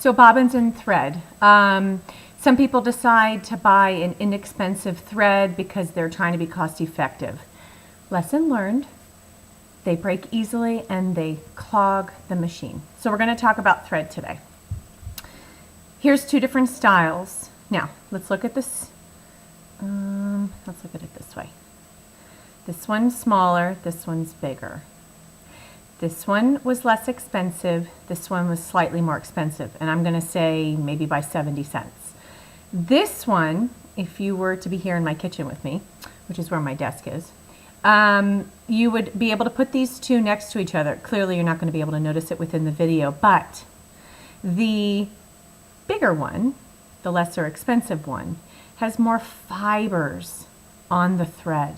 So bobbins and thread. Some people decide to buy an inexpensive thread because they're trying to be cost effective. Lesson learned. They break easily and they clog the machine. So we're going to talk about thread today. Here's two different styles. Now, let's look at this. Let's look at it this way. This one's smaller, this one's bigger. This one was less expensive, this one was slightly more expensive, and I'm going to say maybe by 70 cents. This one, if you were to be here in my kitchen with me, which is where my desk is, you would be able to put these two next to each other. Clearly you're not going to be able to notice it within the video, but the bigger one, the lesser expensive one, has more fibers on the thread.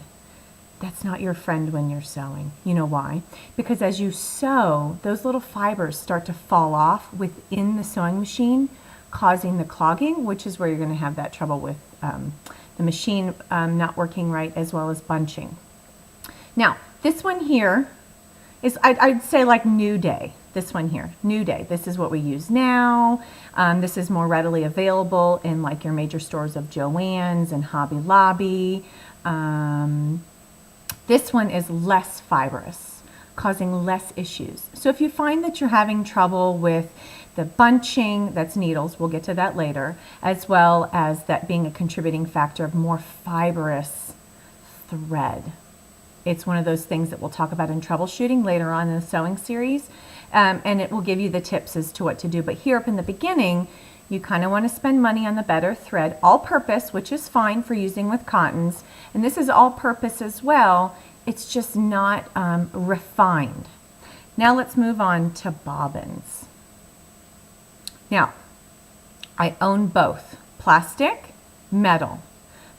That's not your friend when you're sewing. You know why? Because as you sew, those little fibers start to fall off within the sewing machine, causing the clogging, which is where you're going to have that trouble with the machine not working right, as well as bunching. Now, this one here is, I'd say like New Day. This one here, New Day. This is what we use now. This is more readily available in like your major stores of Joann's and Hobby Lobby. This one is less fibrous, causing less issues. So if you find that you're having trouble with the bunching, that's needles, we'll get to that later, as well as that being a contributing factor of more fibrous thread. It's one of those things that we'll talk about in troubleshooting later on in the sewing series, and it will give you the tips as to what to do. But here up in the beginning, you kind of want to spend money on the better thread, all-purpose, which is fine for using with cottons. And this is all-purpose as well. It's just not refined. Now let's move on to bobbins. Now, I own both, plastic, metal.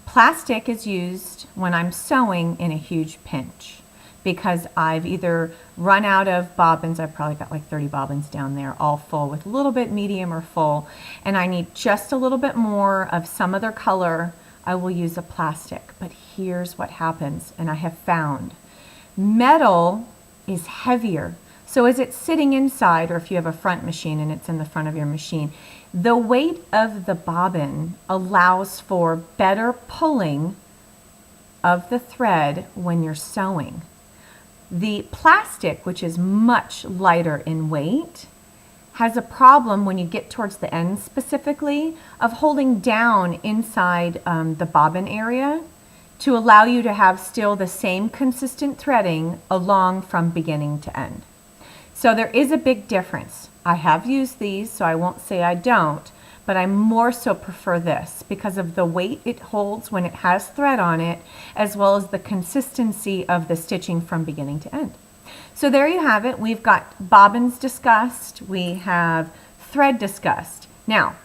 Plastic is used when I'm sewing in a huge pinch, because I've either run out of bobbins. I've probably got like 30 bobbins down there, all full with a little bit medium or full, and I need just a little bit more of some other color. I will use a plastic. But here's what happens, and I have found metal is heavier. So as it's sitting inside, or if you have a front machine and it's in the front of your machine, the weight of the bobbin allows for better pulling of the thread when you're sewing. The plastic, which is much lighter in weight, has a problem when you get towards the end specifically of holding down inside the bobbin area to allow you to have still the same consistent threading along from beginning to end. So there is a big difference. I have used these, so I won't say I don't, but I more so prefer this because of the weight it holds when it has thread on it, as well as the consistency of the stitching from beginning to end. So there you have it. We've got bobbins discussed. We have thread discussed. Now,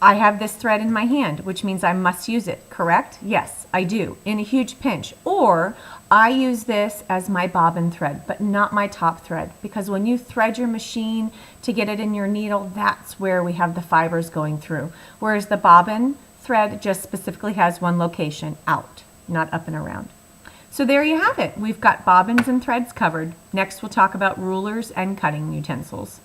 I have this thread in my hand, which means I must use it, correct? Yes, I do, in a huge pinch. Or I use this as my bobbin thread, but not my top thread, because when you thread your machine to get it in your needle, that's where we have the fibers going through. Whereas the bobbin thread just specifically has one location, out, not up and around. So there you have it. We've got bobbins and threads covered. Next, we'll talk about rulers and cutting utensils.